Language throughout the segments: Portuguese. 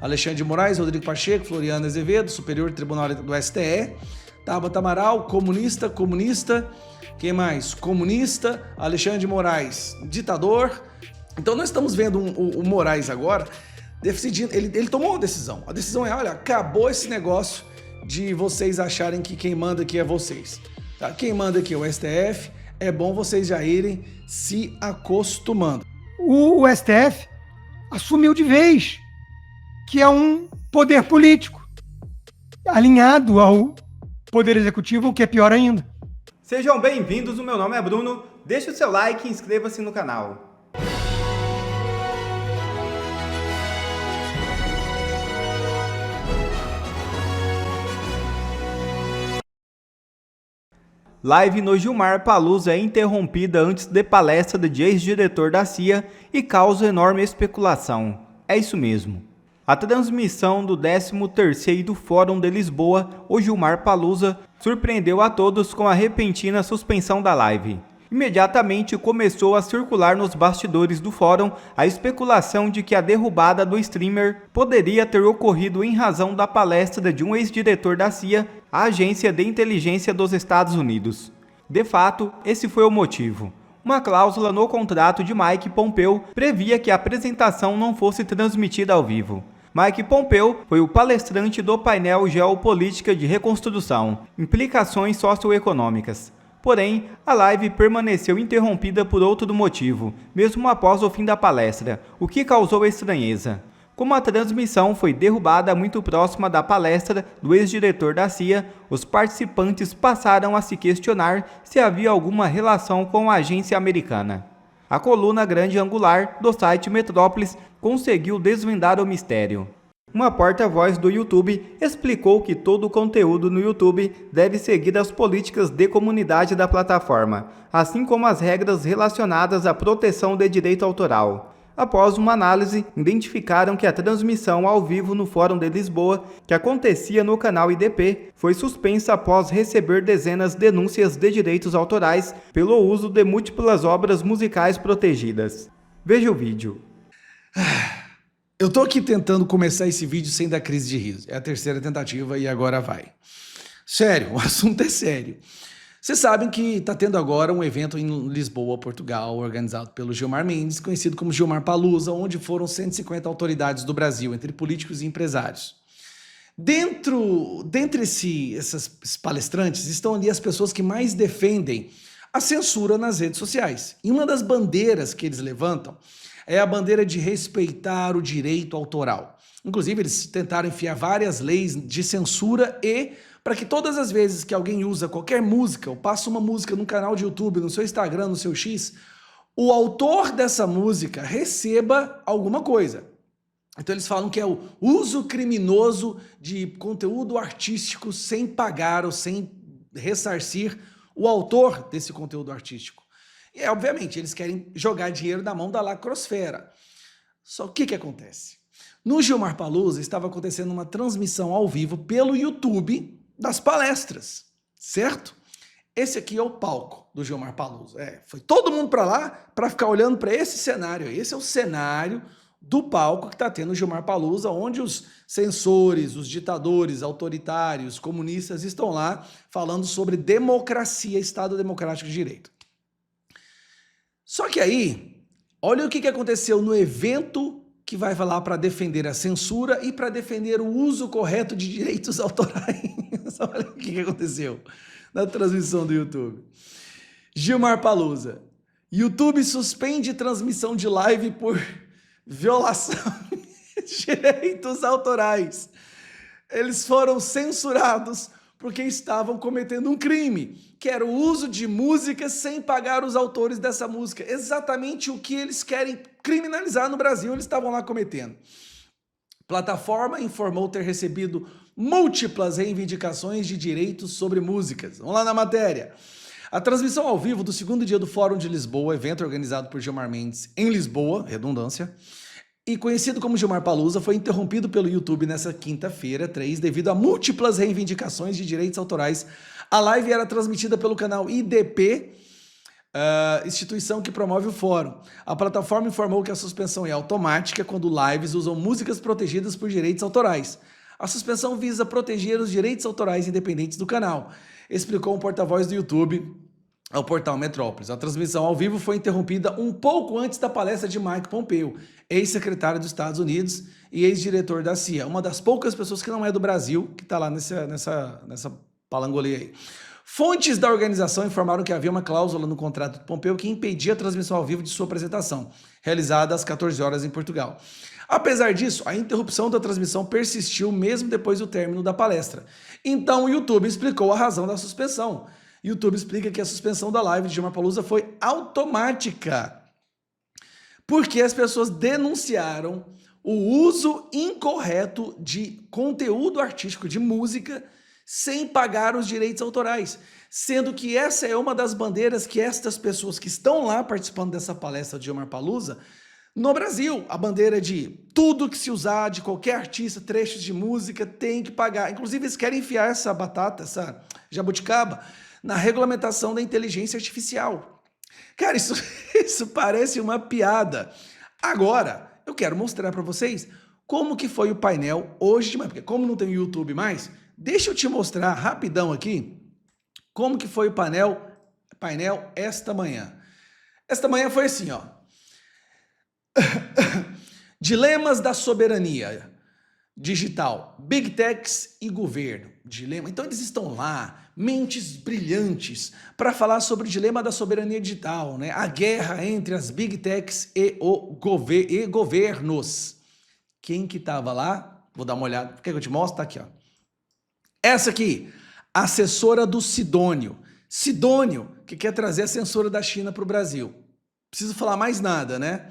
Alexandre de Moraes, Rodrigo Pacheco, Floriano Azevedo, Superior Tribunal do STE, Tabata Amaral, comunista, quem mais? Comunista, Alexandre de Moraes, ditador. Então nós estamos vendo o Moraes agora decidindo, ele tomou uma decisão. A decisão é, olha, acabou esse negócio de vocês acharem que quem manda aqui é vocês. Tá? Quem manda aqui é o STF, é bom vocês já irem se acostumando. O STF assumiu de vez que é um poder político alinhado ao Poder Executivo, o que é pior ainda. Sejam bem-vindos, o meu nome é Bruno, deixe o seu like e inscreva-se no canal. Live no Gilmar Palusa é interrompida antes de palestra de ex-diretor da CIA e causa enorme especulação. É isso mesmo. A transmissão do 13º Fórum de Lisboa, o Gilmar Palusa, surpreendeu a todos com a repentina suspensão da live. Imediatamente começou a circular nos bastidores do fórum a especulação de que a derrubada do streamer poderia ter ocorrido em razão da palestra de um ex-diretor da CIA, a Agência de Inteligência dos Estados Unidos. De fato, esse foi o motivo. Uma cláusula no contrato de Mike Pompeo previa que a apresentação não fosse transmitida ao vivo. Mike Pompeo foi o palestrante do painel Geopolítica de Reconstrução, Implicações Socioeconômicas. Porém, a live permaneceu interrompida por outro motivo, mesmo após o fim da palestra, o que causou estranheza. Como a transmissão foi derrubada muito próxima da palestra do ex-diretor da CIA, os participantes passaram a se questionar se havia alguma relação com a agência americana. A coluna grande angular do site Metrópolis conseguiu desvendar o mistério. Uma porta-voz do YouTube explicou que todo o conteúdo no YouTube deve seguir as políticas de comunidade da plataforma, assim como as regras relacionadas à proteção de direito autoral. Após uma análise, identificaram que a transmissão ao vivo no Fórum de Lisboa, que acontecia no canal IDP, foi suspensa após receber dezenas de denúncias de direitos autorais pelo uso de múltiplas obras musicais protegidas. Veja o vídeo. Eu tô aqui tentando começar esse vídeo sem dar crise de riso. É a terceira tentativa e agora vai. Sério, o assunto é sério. Vocês sabem que está tendo agora um evento em Lisboa, Portugal, organizado pelo Gilmar Mendes, conhecido como Gilmar Palusa, onde foram 150 autoridades do Brasil, entre políticos e empresários. Dentre esses palestrantes estão ali as pessoas que mais defendem a censura nas redes sociais. E uma das bandeiras que eles levantam é a bandeira de respeitar o direito autoral. Inclusive, eles tentaram enfiar várias leis de censura e para que todas as vezes que alguém usa qualquer música, ou passa uma música no canal de YouTube, no seu Instagram, no seu X, o autor dessa música receba alguma coisa. Então eles falam que é o uso criminoso de conteúdo artístico sem pagar ou sem ressarcir o autor desse conteúdo artístico. E obviamente, eles querem jogar dinheiro na mão da lacrosfera. Só que o que acontece? No Gilmar Palusa estava acontecendo uma transmissão ao vivo pelo YouTube das palestras, certo? Esse aqui é o palco do Gilmar Palusa. Foi todo mundo para lá para ficar olhando para esse cenário. Esse é o cenário do palco que está tendo o Gilmar Palusa, onde os censores, os ditadores, autoritários, comunistas estão lá falando sobre democracia, Estado Democrático de Direito. Só que aí, olha o que aconteceu no evento que vai falar para defender a censura e para defender o uso correto de direitos autorais. Olha o que aconteceu na transmissão do YouTube. Gilmar Palusa. YouTube suspende transmissão de live por violação de direitos autorais. Eles foram censurados porque estavam cometendo um crime, que era o uso de música sem pagar os autores dessa música. Exatamente o que eles querem criminalizar no Brasil, eles estavam lá cometendo. Plataforma informou ter recebido múltiplas reivindicações de direitos sobre músicas. Vamos lá na matéria. A transmissão ao vivo do segundo dia do Fórum de Lisboa, evento organizado por Gilmar Mendes em Lisboa, redundância, e conhecido como Gilmar Palusa, foi interrompido pelo YouTube nessa quinta-feira, 3, devido a múltiplas reivindicações de direitos autorais. A live era transmitida pelo canal IDP, instituição que promove o fórum. A plataforma informou que a suspensão é automática quando lives usam músicas protegidas por direitos autorais. A suspensão visa proteger os direitos autorais independentes do canal, explicou um porta-voz do YouTube ao portal Metrópolis. A transmissão ao vivo foi interrompida um pouco antes da palestra de Mike Pompeo, ex-secretário dos Estados Unidos e ex-diretor da CIA, uma das poucas pessoas que não é do Brasil, que está lá nessa palangolia aí. Fontes da organização informaram que havia uma cláusula no contrato de Pompeo que impedia a transmissão ao vivo de sua apresentação, realizada às 14 horas em Portugal. Apesar disso, a interrupção da transmissão persistiu mesmo depois do término da palestra. Então o YouTube explicou a razão da suspensão. O YouTube explica que a suspensão da live de Dilma Palusa foi automática, porque as pessoas denunciaram o uso incorreto de conteúdo artístico, de música, sem pagar os direitos autorais, sendo que essa é uma das bandeiras que estas pessoas que estão lá participando dessa palestra de Dilma Palusa, no Brasil, a bandeira de tudo que se usar, de qualquer artista, trechos de música, tem que pagar. Inclusive, eles querem enfiar essa batata, essa jabuticaba, na regulamentação da inteligência artificial. Cara, isso parece uma piada. Agora, eu quero mostrar para vocês como que foi o painel hoje de manhã, porque como não tem YouTube mais, deixa eu te mostrar rapidão aqui como que foi o painel esta manhã. Esta manhã foi assim, ó. Dilemas da soberania digital, Big Techs e governo. Dilema. Então eles estão lá, mentes brilhantes, para falar sobre o dilema da soberania digital, né? A guerra entre as Big Techs e governos. Quem que estava lá? Vou dar uma olhada. Quer que eu te mostre? Tá aqui, ó. Essa aqui, assessora do Sidônio. Sidônio, que quer trazer a censura da China para o Brasil. Preciso falar mais nada, né?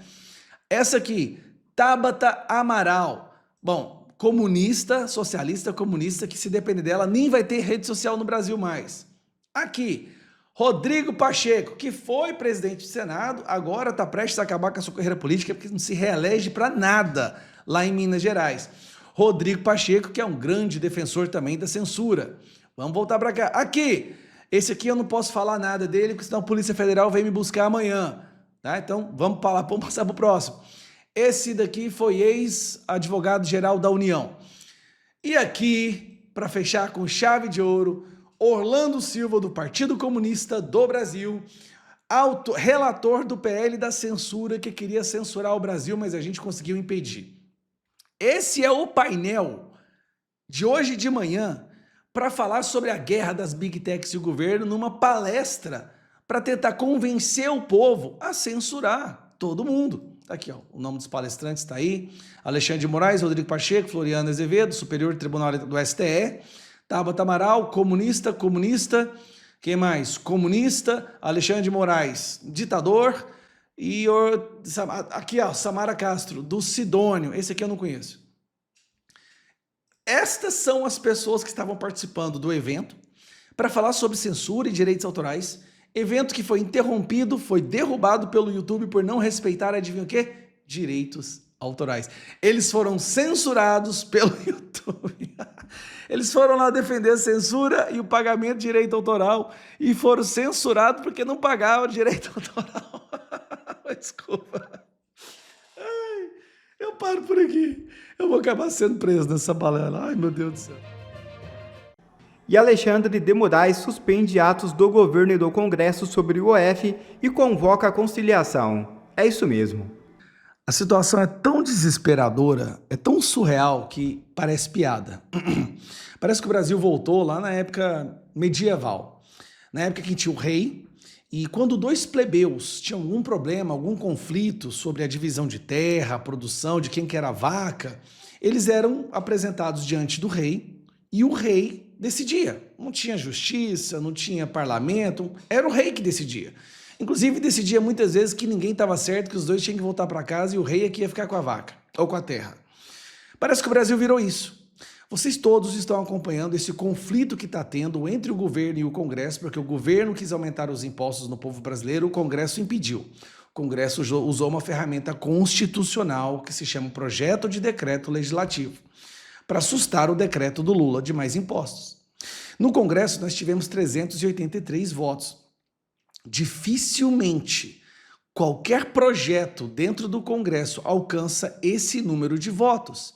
Essa aqui, Tabata Amaral. Bom, comunista, socialista comunista, que se depender dela, nem vai ter rede social no Brasil mais. Aqui, Rodrigo Pacheco, que foi presidente do Senado, agora está prestes a acabar com a sua carreira política, porque não se reelege para nada lá em Minas Gerais. Rodrigo Pacheco, que é um grande defensor também da censura. Vamos voltar para cá. Aqui, esse aqui eu não posso falar nada dele, porque senão a Polícia Federal vem me buscar amanhã. Tá? Então, vamos passar para o próximo. Esse daqui foi ex-advogado-geral da União. E aqui, para fechar com chave de ouro, Orlando Silva, do Partido Comunista do Brasil, relator do PL da censura, que queria censurar o Brasil, mas a gente conseguiu impedir. Esse é o painel de hoje de manhã para falar sobre a guerra das Big Techs e o governo numa palestra para tentar convencer o povo a censurar todo mundo. Tá aqui, ó, o nome dos palestrantes está aí. Alexandre de Moraes, Rodrigo Pacheco, Floriano Azevedo, Superior Tribunal do STE, Tabata Amaral, comunista. Quem mais? Comunista, Alexandre de Moraes, ditador. E aqui, ó, Samara Castro, do Sidônio. Esse aqui eu não conheço. Estas são as pessoas que estavam participando do evento para falar sobre censura e direitos autorais. Evento que foi interrompido, foi derrubado pelo YouTube por não respeitar, adivinha o quê? Direitos autorais. Eles foram censurados pelo YouTube. Eles foram lá defender a censura e o pagamento de direito autoral e foram censurados porque não pagavam direito autoral. Desculpa. Ai, eu paro por aqui. Eu vou acabar sendo preso nessa balela. Ai, meu Deus do céu. E Alexandre de Moraes suspende atos do governo e do Congresso sobre o OF e convoca a conciliação. É isso mesmo. A situação é tão desesperadora, é tão surreal que parece piada. Parece que o Brasil voltou lá na época medieval. Na época que tinha o rei, e quando dois plebeus tinham algum problema, algum conflito sobre a divisão de terra, a produção, de quem que era a vaca, eles eram apresentados diante do rei e o rei decidia. Não tinha justiça, não tinha parlamento, era o rei que decidia. Inclusive decidia muitas vezes que ninguém estava certo, que os dois tinham que voltar para casa e o rei é que ia ficar com a vaca ou com a terra. Parece que o Brasil virou isso. Vocês todos estão acompanhando esse conflito que está tendo entre o governo e o Congresso, porque o governo quis aumentar os impostos no povo brasileiro, o Congresso impediu. O Congresso usou uma ferramenta constitucional que se chama Projeto de Decreto Legislativo, para assustar o decreto do Lula de mais impostos. No Congresso, nós tivemos 383 votos. dificilmente qualquer projeto dentro do Congresso alcança esse número de votos.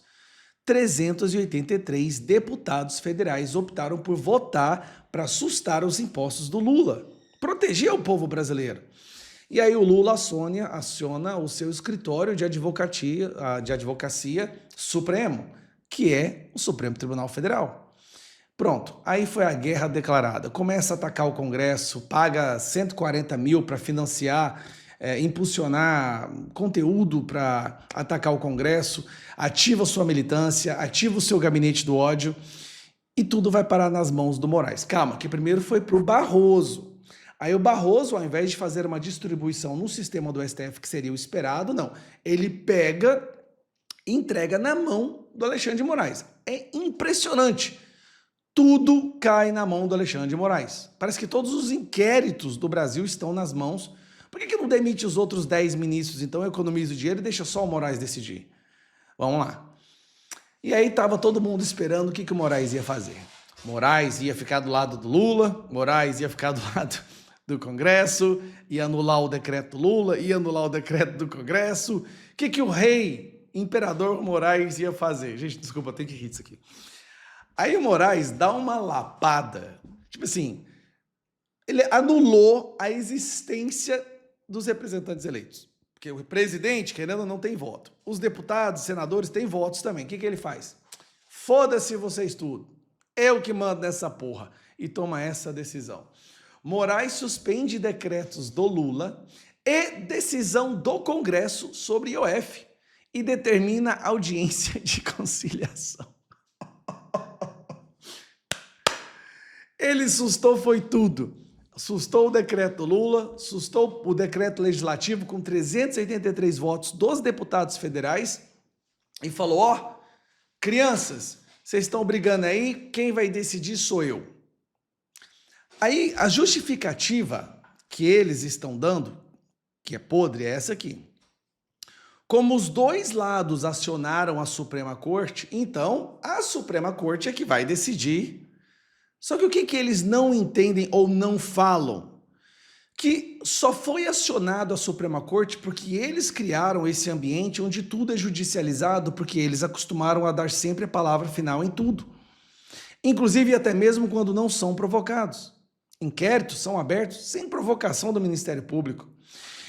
383 deputados federais optaram por votar para assustar os impostos do Lula, proteger o povo brasileiro. E aí o Lula aciona o seu escritório de advocacia supremo, que é o Supremo Tribunal Federal. Pronto, aí foi a guerra declarada. Começa a atacar o Congresso, paga 140 mil para financiar, impulsionar conteúdo para atacar o Congresso, ativa sua militância, ativa o seu gabinete do ódio e tudo vai parar nas mãos do Moraes. Calma, que primeiro foi para o Barroso. Aí o Barroso, ao invés de fazer uma distribuição no sistema do STF, que seria o esperado, não. Ele pega e entrega na mão do Alexandre de Moraes. É impressionante. Tudo cai na mão do Alexandre de Moraes. Parece que todos os inquéritos do Brasil estão nas mãos. Por que não demite os outros 10 ministros, então economiza o dinheiro e deixa só o Moraes decidir? Vamos lá. E aí estava todo mundo esperando o que o Moraes ia fazer. Moraes ia ficar do lado do Lula, Moraes ia ficar do lado do Congresso, ia anular o decreto Lula, ia anular o decreto do Congresso. O que o rei, imperador Moraes ia fazer? Gente, desculpa, tem que rir disso aqui. Aí o Moraes dá uma lapada, tipo assim, ele anulou a existência dos representantes eleitos. Porque o presidente, querendo ou não, tem voto. Os deputados, senadores têm votos também. O que ele faz? Foda-se vocês tudo. Eu que mando nessa porra. E toma essa decisão. Moraes suspende decretos do Lula e decisão do Congresso sobre IOF e determina audiência de conciliação. Ele sustou foi tudo. Sustou o decreto Lula, sustou o decreto legislativo com 383 votos dos deputados federais e falou, ó, crianças, vocês estão brigando aí, quem vai decidir sou eu. Aí a justificativa que eles estão dando, que é podre, é essa aqui. Como os dois lados acionaram a Suprema Corte, então a Suprema Corte é que vai decidir. Só que o que eles não entendem ou não falam? Que só foi acionado a Suprema Corte porque eles criaram esse ambiente onde tudo é judicializado, porque eles acostumaram a dar sempre a palavra final em tudo. Inclusive até mesmo quando não são provocados. Inquéritos são abertos sem provocação do Ministério Público.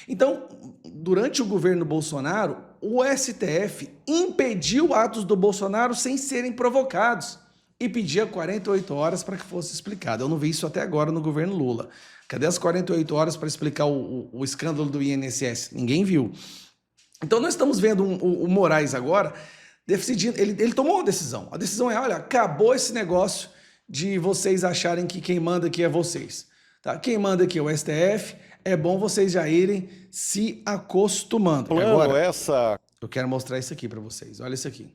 Então, durante o governo Bolsonaro, o STF impediu atos do Bolsonaro sem serem provocados. E pedia 48 horas para que fosse explicado. Eu não vi isso até agora no governo Lula. Cadê as 48 horas para explicar o escândalo do INSS? Ninguém viu. Então nós estamos vendo o Moraes agora decidindo, ele tomou uma decisão. A decisão é, olha, acabou esse negócio de vocês acharem que quem manda aqui é vocês. Tá? Quem manda aqui é o STF, é bom vocês já irem se acostumando. Agora, eu quero mostrar isso aqui para vocês. Olha isso aqui.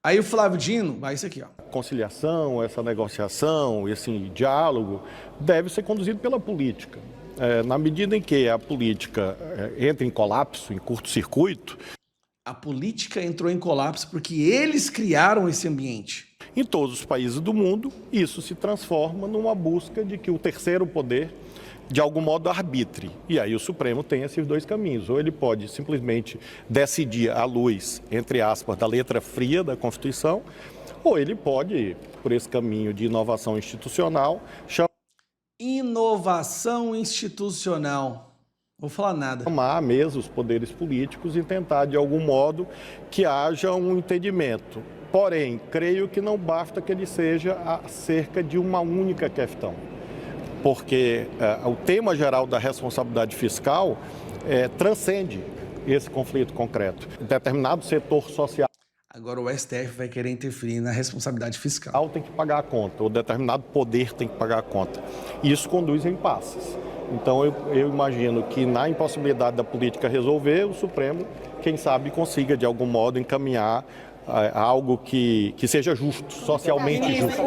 Aí o Flávio Dino, vai isso aqui, ó. Conciliação, essa negociação, esse diálogo deve ser conduzido pela política. Na medida em que a política entra em colapso, em curto-circuito... A política entrou em colapso porque eles criaram esse ambiente. Em todos os países do mundo, isso se transforma numa busca de que o terceiro poder, de algum modo, arbitre. E aí o Supremo tem esses dois caminhos. Ou ele pode simplesmente decidir à luz, entre aspas, da letra fria da Constituição, ou ele pode, por esse caminho de inovação institucional... Inovação institucional. Não vou falar nada. Chamar mesmo os poderes políticos e tentar, de algum modo, que haja um entendimento. Porém, creio que não basta que ele seja acerca de uma única questão. Porque o tema geral da responsabilidade fiscal transcende esse conflito concreto. Determinado setor social... Agora o STF vai querer interferir na responsabilidade fiscal. Tem que pagar a conta, ou determinado poder tem que pagar a conta. E isso conduz a impasses. Então eu imagino que na impossibilidade da política resolver, o Supremo, quem sabe, consiga de algum modo encaminhar algo que seja justo, socialmente justo.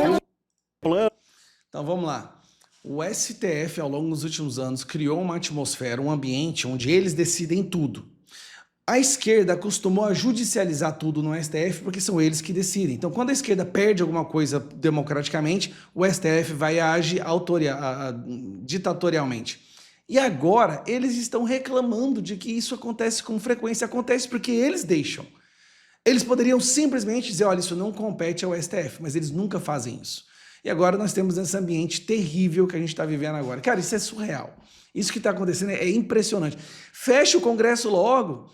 Então vamos lá. O STF, ao longo dos últimos anos, criou uma atmosfera, um ambiente onde eles decidem tudo. A esquerda acostumou a judicializar tudo no STF porque são eles que decidem. Então, quando a esquerda perde alguma coisa democraticamente, o STF vai agir ditatorialmente. E agora eles estão reclamando de que isso acontece com frequência. Acontece porque eles deixam. Eles poderiam simplesmente dizer, olha, isso não compete ao STF, mas eles nunca fazem isso. E agora nós temos esse ambiente terrível que a gente está vivendo agora. Cara, isso é surreal. Isso que está acontecendo é impressionante. Fecha o Congresso logo.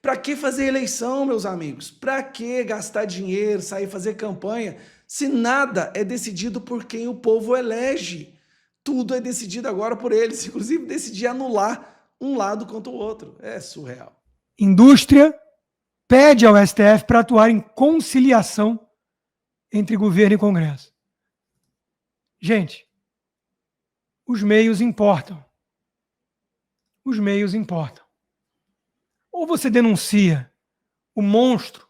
Para que fazer eleição, meus amigos? Para que gastar dinheiro, sair fazer campanha, se nada é decidido por quem o povo elege? Tudo é decidido agora por eles, inclusive decidir anular um lado contra o outro. É surreal. Indústria pede ao STF para atuar em conciliação entre governo e Congresso. Gente, os meios importam. Os meios importam. Ou você denuncia o monstro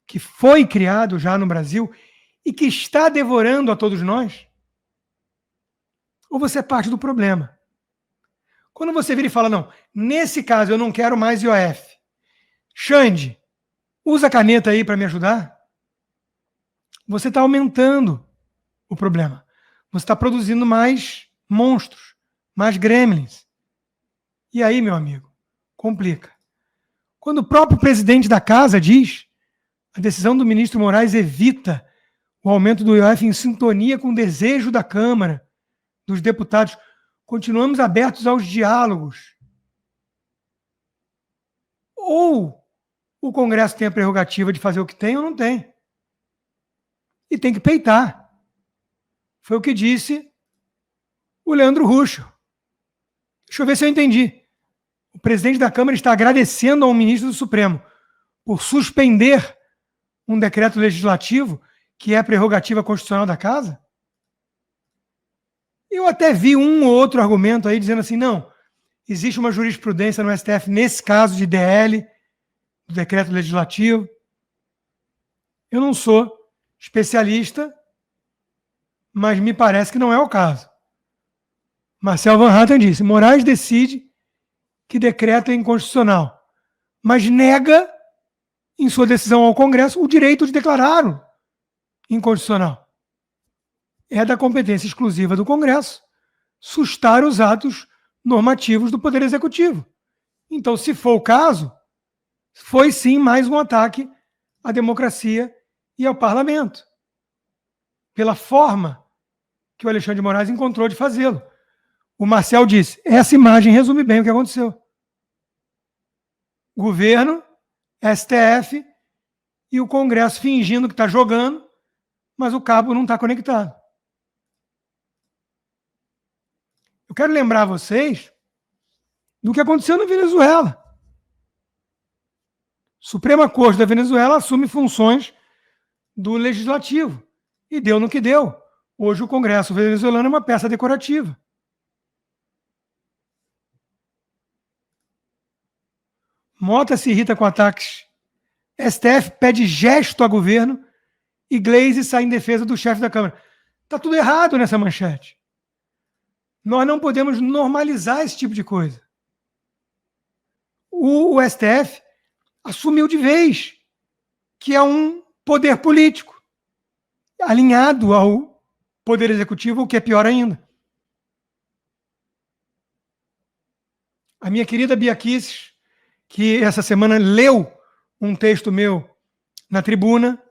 que foi criado já no Brasil e que está devorando a todos nós, ou você é parte do problema. Quando você vira e fala, não, nesse caso eu não quero mais IOF. Xande, usa a caneta aí para me ajudar. Você está aumentando o problema. Você está produzindo mais monstros, mais gremlins. E aí, meu amigo, complica. Quando o próprio presidente da casa diz, a decisão do ministro Moraes evita o aumento do IOF em sintonia com o desejo da Câmara, dos deputados, continuamos abertos aos diálogos. Ou o Congresso tem a prerrogativa de fazer o que tem ou não tem. E tem que peitar. Foi o que disse o Leandro Ruschel. Deixa eu ver se eu entendi. O presidente da Câmara está agradecendo ao ministro do Supremo por suspender um decreto legislativo que é a prerrogativa constitucional da Casa? Eu até vi um ou outro argumento aí dizendo assim, não, existe uma jurisprudência no STF nesse caso de DL, do decreto legislativo. Eu não sou especialista, mas me parece que não é o caso. Marcel Van Hatten disse, Moraes decide que decreto é inconstitucional, mas nega, em sua decisão ao Congresso, o direito de declará-lo inconstitucional. É da competência exclusiva do Congresso sustar os atos normativos do Poder Executivo. Então, se for o caso, foi sim mais um ataque à democracia e ao parlamento, pela forma que o Alexandre de Moraes encontrou de fazê-lo. O Marcel disse, essa imagem resume bem o que aconteceu. Governo, STF e o Congresso fingindo que está jogando, mas o cabo não está conectado. Eu quero lembrar vocês do que aconteceu na Venezuela. Suprema Corte da Venezuela assume funções do Legislativo. E deu no que deu. Hoje o Congresso venezuelano é uma peça decorativa. Mota se irrita com ataques. STF pede gesto a governo e Gleisi sai em defesa do chefe da Câmara. Está tudo errado nessa manchete. Nós não podemos normalizar esse tipo de coisa. O STF assumiu de vez que é um poder político alinhado ao Poder Executivo, o que é pior ainda. A minha querida Bia Kicis, que essa semana leu um texto meu na tribuna,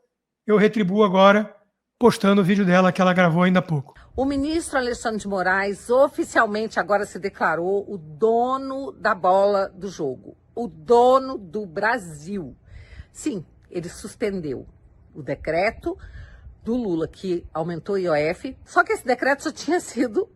eu retribuo agora, postando o vídeo dela que ela gravou ainda há pouco. O ministro Alexandre de Moraes oficialmente agora se declarou o dono da bola do jogo, o dono do Brasil. Sim, ele suspendeu o decreto do Lula que aumentou o IOF, só que esse decreto já tinha sido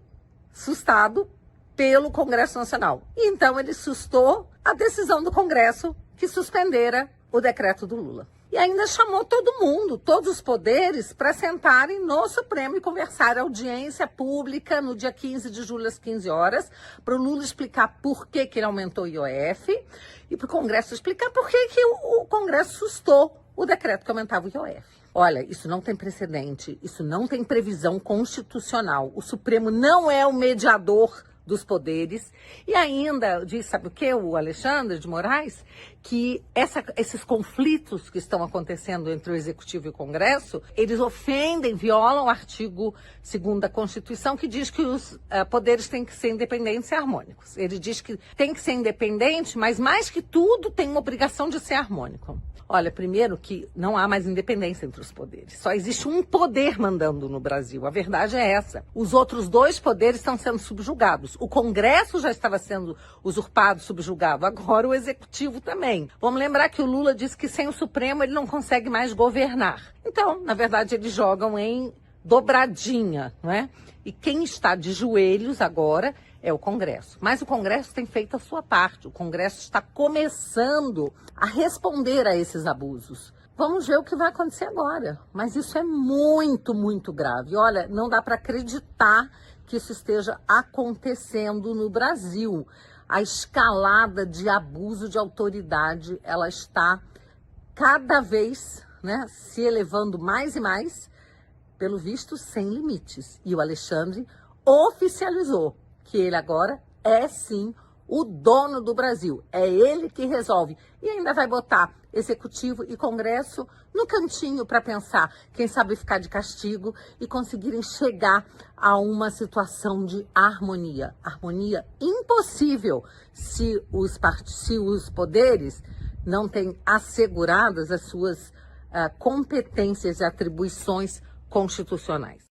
sustado pelo Congresso Nacional. E então ele sustou a decisão do Congresso que suspendera o decreto do Lula. E ainda chamou todo mundo, todos os poderes, para sentarem no Supremo e conversar a audiência pública no dia 15 de julho, às 15 horas, para o Lula explicar por que ele aumentou o IOF e para o Congresso explicar por que o Congresso sustou o decreto que aumentava o IOF. Olha, isso não tem precedente, isso não tem previsão constitucional. O Supremo não é o mediador dos poderes. E ainda diz, sabe o que, o Alexandre de Moraes? Que esses conflitos que estão acontecendo entre o Executivo e o Congresso, eles ofendem, violam o artigo 2º da Constituição, que diz que os poderes têm que ser independentes e harmônicos. Ele diz que tem que ser independente, mas mais que tudo tem uma obrigação de ser harmônico. Olha, primeiro que não há mais independência entre os poderes. Só existe um poder mandando no Brasil. A verdade é essa. Os outros 2 poderes estão sendo subjugados. O Congresso já estava sendo usurpado, subjugado. Agora o Executivo também. Vamos lembrar que o Lula disse que sem o Supremo ele não consegue mais governar. Então, na verdade, eles jogam em dobradinha, não é? E quem está de joelhos agora é o Congresso. Mas o Congresso tem feito a sua parte. O Congresso está começando a responder a esses abusos. Vamos ver o que vai acontecer agora. Mas isso é muito, muito grave. Olha, não dá para acreditar que isso esteja acontecendo no Brasil. A escalada de abuso de autoridade, ela está cada vez, né, se elevando mais e mais, pelo visto, sem limites. E o Alexandre oficializou que ele agora é sim o dono do Brasil. É ele que resolve. E ainda vai botar Executivo e Congresso no cantinho para pensar, quem sabe ficar de castigo e conseguirem chegar a uma situação de harmonia. Harmonia impossível se os poderes não têm asseguradas as suas competências e atribuições constitucionais.